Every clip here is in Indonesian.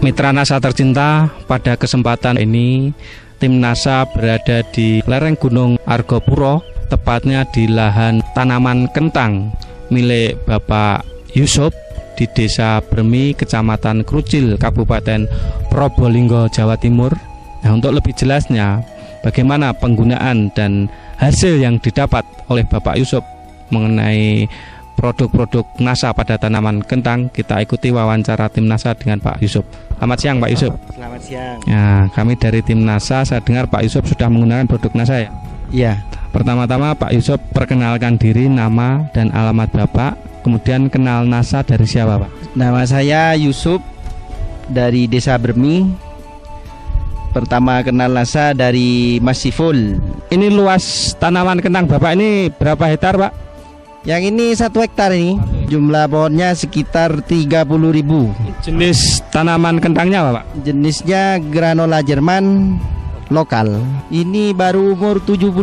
Mitra NASA tercinta, pada kesempatan ini tim NASA berada di lereng Gunung Argopuro, tepatnya di lahan tanaman kentang milik Bapak Yusuf di Desa Bremi, Kecamatan Krucil, Kabupaten Probolinggo, Jawa Timur. Nah, untuk lebih jelasnya bagaimana penggunaan dan hasil yang didapat oleh Bapak Yusuf mengenai produk-produk NASA pada tanaman kentang, kita ikuti wawancara tim NASA dengan Pak Yusuf. Selamat siang Pak Yusuf. Selamat siang. Ya, kami dari tim NASA, saya dengar Pak Yusuf sudah menggunakan produk NASA ya? Iya. Pertama-tama Pak Yusuf perkenalkan diri, nama dan alamat Bapak, kemudian kenal NASA dari siapa Pak? Nama saya Yusuf dari Desa Bremi. Pertama kenal NASA dari Mas Siful. Ini luas tanaman kentang Bapak ini berapa hektar Pak? Yang ini 1 hektar ini. Jumlah pohonnya sekitar 30.000. Jenis tanaman kentangnya apa Pak? Jenisnya granola Jerman lokal. Ini baru umur 75.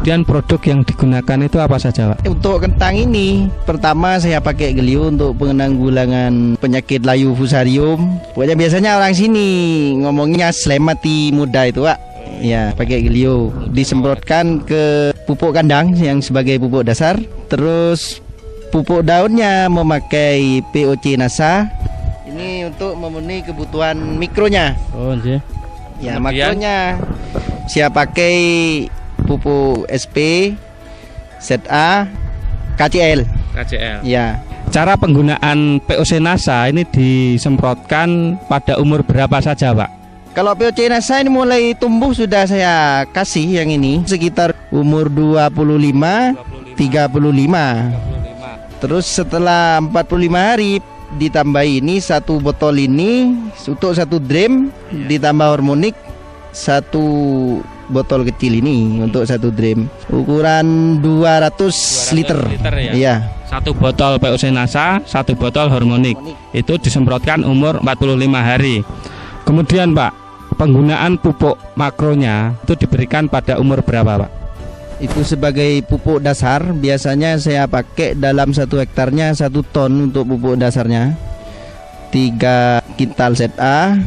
Kemudian produk yang digunakan itu apa saja Pak? Untuk kentang ini, pertama saya pakai Gelio untuk penanggulangan penyakit layu fusarium. Pokoknya biasanya orang sini ngomongnya selemati muda itu Pak. Ya, pakai Gelio. Disemprotkan ke pupuk kandang yang sebagai pupuk dasar. Terus pupuk daunnya memakai POC NASA. Ini untuk memenuhi kebutuhan mikronya. Oh, iya. Ya, makronya saya pakai pupuk SP, ZA, KCL. Ya. Cara penggunaan POC NASA ini disemprotkan pada umur berapa saja Pak? Kalau POC NASA ini mulai tumbuh sudah saya kasih yang ini sekitar umur 25, 35. Terus setelah 45 hari ditambah ini 1 botol ini untuk 1 drum, ditambah hormonik 1 botol kecil ini untuk 1 drum. Ukuran 200 liter ya. Iya. 1 botol POC NASA, 1 botol hormonik. Itu disemprotkan umur 45 hari. Kemudian Pak, penggunaan pupuk makronya itu diberikan pada umur berapa Pak? Itu sebagai pupuk dasar. Biasanya saya pakai dalam 1 hektarnya 1 ton untuk pupuk dasarnya. 3 kintal ZA,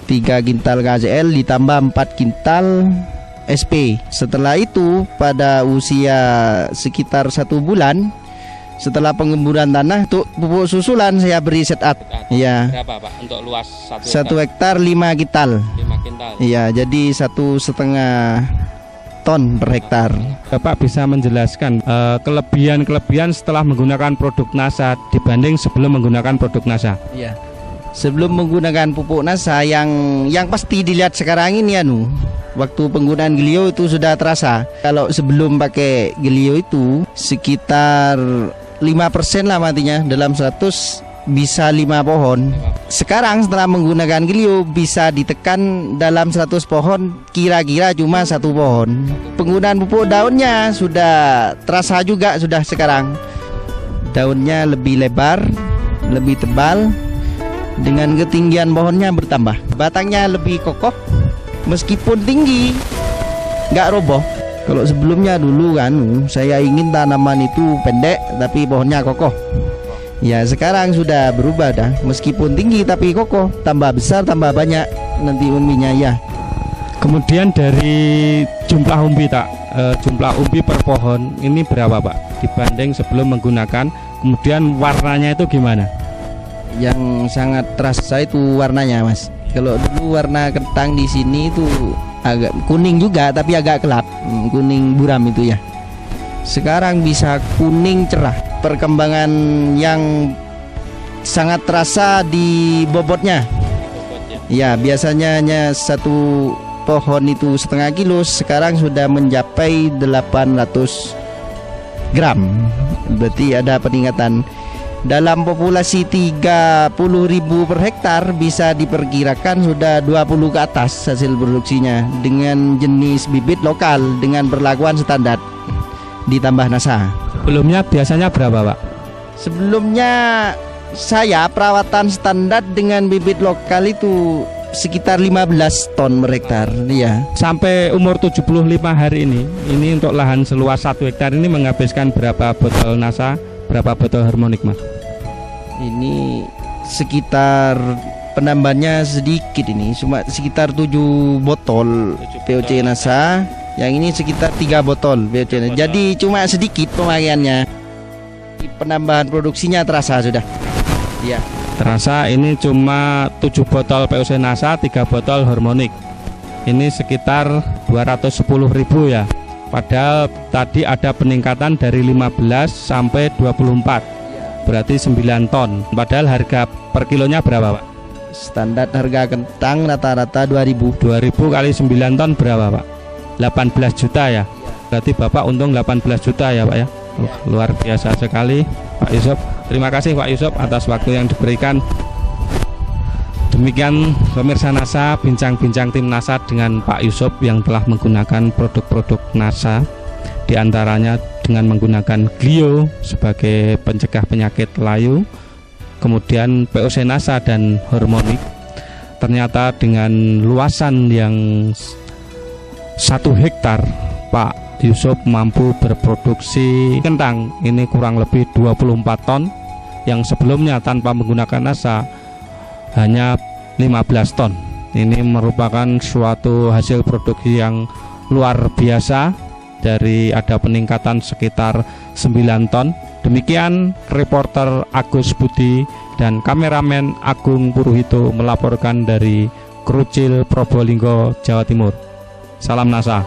3 kintal KCL, ditambah 4 kintal SP. Setelah itu pada usia sekitar 1 bulan setelah pengemburan tanah, untuk pupuk susulan saya beri setup. Iya. Berapa Pak untuk luas 1 hektar 5 kintal. 5 kintal. Iya, jadi 1,5 ton per hektar. Bapak bisa menjelaskan kelebihan-kelebihan setelah menggunakan produk NASA dibanding sebelum menggunakan produk NASA? Iya. Sebelum menggunakan pupuk NASA yang pasti dilihat sekarang ini waktu penggunaan Gelio itu sudah terasa. Kalau sebelum pakai Gelio itu sekitar 5% lah matinya, dalam 100 bisa 5 pohon. Sekarang setelah menggunakan Gelio bisa ditekan dalam 100 pohon kira-kira cuma 1 pohon. Penggunaan pupuk daunnya sudah terasa juga sudah sekarang. Daunnya lebih lebar, lebih tebal, dengan ketinggian pohonnya bertambah. Batangnya lebih kokoh, meskipun tinggi nggak roboh. Kalau sebelumnya dulu saya ingin tanaman itu pendek tapi pohonnya kokoh. Ya sekarang sudah berubah dah, meskipun tinggi tapi kokoh, tambah besar tambah banyak nanti umbinya ya. Kemudian dari jumlah umbi jumlah umbi per pohon ini berapa Pak dibanding sebelum menggunakan, kemudian warnanya itu gimana? Yang sangat terasa itu warnanya Mas. Kalau dulu warna kentang di sini itu agak kuning juga tapi agak gelap, kuning buram itu ya. Sekarang bisa kuning cerah. Perkembangan yang sangat terasa di bobotnya. Ya, biasanya hanya 1 pohon itu setengah kilo, sekarang sudah mencapai 800 gram. Berarti ada peningkatan. Dalam populasi 30.000 per hektar bisa diperkirakan sudah 20 ke atas hasil produksinya dengan jenis bibit lokal dengan perlakuan standar ditambah NASA. Sebelumnya biasanya berapa Pak? Sebelumnya saya perawatan standar dengan bibit lokal itu sekitar 15 ton per hektar ya. Sampai umur 75 hari ini untuk lahan seluas 1 hektar ini menghabiskan berapa botol NASA, berapa botol harmonik Mas? Ini sekitar penambahannya sedikit, ini cuma sekitar 7 botol POC NASA. Yang ini sekitar 3 botol POC NASA. Jadi cuma sedikit pemakaiannya. Penambahan produksinya terasa sudah. Ya. Terasa ini cuma 7 botol POC NASA, 3 botol Harmonic. Ini sekitar 210.000 ya. Padahal tadi ada peningkatan dari 15 sampai 24. Berarti 9 ton. Padahal harga per kilonya berapa, Pak? Standar harga kentang rata-rata 2000. 2000 kali 9 ton berapa, Pak? 18 juta ya. Berarti Bapak untung 18 juta ya, Pak ya. Luar biasa sekali, Pak Yusuf. Terima kasih Pak Yusuf atas waktu yang diberikan. Demikian pemirsa NASA, bincang-bincang tim NASA dengan Pak Yusuf yang telah menggunakan produk-produk NASA, diantaranya dengan menggunakan Glio sebagai pencegah penyakit layu, kemudian POC NASA dan Harmonic. Ternyata dengan luasan yang 1 hektar, Pak Yusuf mampu berproduksi kentang ini kurang lebih 24 ton, yang sebelumnya tanpa menggunakan NASA hanya 15 ton. Ini merupakan suatu hasil produksi yang luar biasa, dari ada peningkatan sekitar 9 ton. Demikian reporter Agus Budi dan kameramen Agung Puruhito melaporkan dari Krucil, Probolinggo, Jawa Timur. Salam NASA.